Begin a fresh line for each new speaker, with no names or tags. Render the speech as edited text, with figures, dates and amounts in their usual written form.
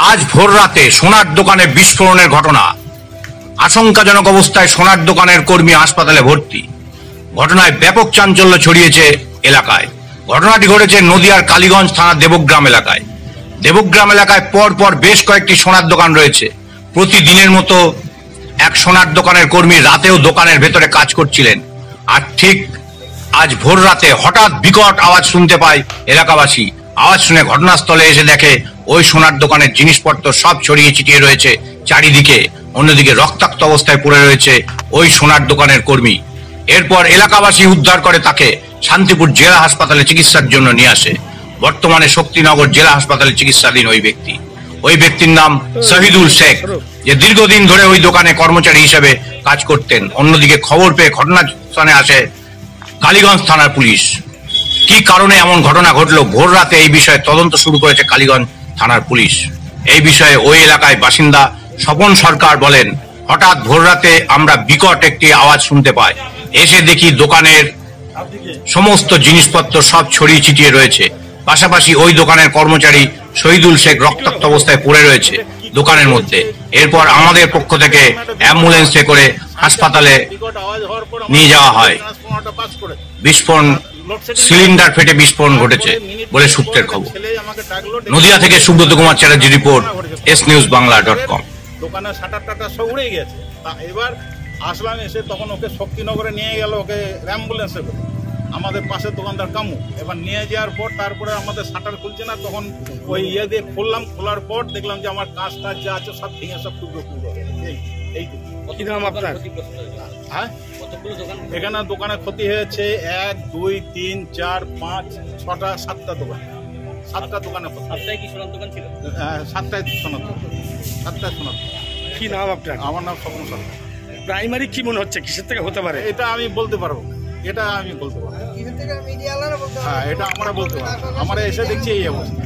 আজ ভোর রাতে সোনার দোকানে বিস্ফোরণের ঘটনা। আশঙ্কাজনক অবস্থায় সোনার দোকানের কর্মী হাসপাতালে ভর্তি। ঘটনায় ব্যাপক চাঞ্চল্য ছড়িয়েছে এলাকায়। ঘটনাটি ঘটেছে নদিয়ার কালীগঞ্জ থানার দেবগ্রাম এলাকায়। দেবগ্রাম এলাকায় পর পর বেশ কয়েকটি সোনার দোকান রয়েছে। প্রতিদিনের মতো এক সোনার দোকানের কর্মী রাতেও দোকানের ভেতরে কাজ করছিলেন। আর ঠিক আজ ভোর রাতে হঠাৎ বিকট আওয়াজ শুনতে পায় এলাকাবাসী। আওয়াজ শুনে ঘটনাস্থলে এসে দেখে ওই সোনার দোকানের জিনিসপত্র সব ছড়িয়ে ছিটিয়ে রয়েছে চারিদিকে। অন্যদিকে রক্তাক্ত অবস্থায় পড়ে রয়েছে ওই সোনার দোকানের কর্মী। এরপর এলাকাবাসী উদ্ধার করে তাকে শান্তিপুর জেলা হাসপাতালে চিকিৎসার জন্য নিয়ে আসে। বর্তমানে শক্তিনগর জেলা হাসপাতালে চিকিৎসাধীন ওই ব্যক্তির নাম শহীদুল শেখ, যে দীর্ঘদিন ধরে ওই দোকানে কর্মচারী হিসেবে কাজ করতেন। অন্যদিকে খবর পেয়ে ঘটনাস্থানে আসে কালীগঞ্জ থানার পুলিশ। কি কারণে এমন ঘটনা ঘটলো ভোর রাতে, এই বিষয়ে তদন্ত শুরু করেছে কালীগঞ্জ থানার পুলিশ। এই বিষয়ে ওই এলাকায় বাসিন্দা স্বপন সরকার বলেন, হঠাৎ ভোর রাতে আমরা বিকট একটি আওয়াজ শুনতে পাই। এসে দেখি দোকানের সমস্ত জিনিসপত্র সব ছড়িয়ে ছিটিয়ে রয়েছে। পাশাপাশি ওই দোকানের কর্মচারী শহীদুল শেখ রক্তাক্ত অবস্থায় পড়ে রয়েছে দোকানের মধ্যে। এরপর আমাদের পক্ষ থেকে অ্যাম্বুলেন্সে করে হাসপাতালে নিয়ে যাওয়া হয়। বিস্ফোরণ, সিলিন্ডার ফেটে বিস্ফোরণ ঘটেছে বলে সূত্রের খবর। নদিয়া থেকে সুব্রত কুমার চ্যাটার্জি রিপোর্ট, snewsbangla.com।
দোকানের শাটার টাটার সব উড়ে গেছে। এবার আসলাম, এসে তখন ওকে শক্তিনগরে নিয়ে গেল, ওকে অ্যাম্বুলেন্সে করে। আমাদের পাশের দোকানদার কামু এবার নিয়ে যাওয়ার পর তারপরে আমাদের শাটার খুলছে না, তখন ওই দিয়ে খুললাম। খোলার পর দেখলাম যে আমার কাঁচ টাচ যা আছে সব ভেঙে সব টুকরো টুকরো।
কি নাম আপনার?
হ্যাঁ, এখানে দোকানে ক্ষতি হয়েছে 1, 2, 3, 4, 5, 6টা 7টা দোকান। 7টা দোকানে
আপনার কি সোনার দোকান ছিল?
হ্যাঁ, 7টায় সোনার দোকান। 7টায় সোনার দোকান।
কি নাম আপনার?
আমার নাম স্বপন সরকার।
প্রাইমারি কি মনে হচ্ছে, কিসের থেকে হতে পারে?
এটা আমি বলতে পারবো না, এটা আমি বলতে পারবো। হ্যাঁ, এটা আমরা বলতে পারবো। আমরা এসে দেখছি এই অবস্থা।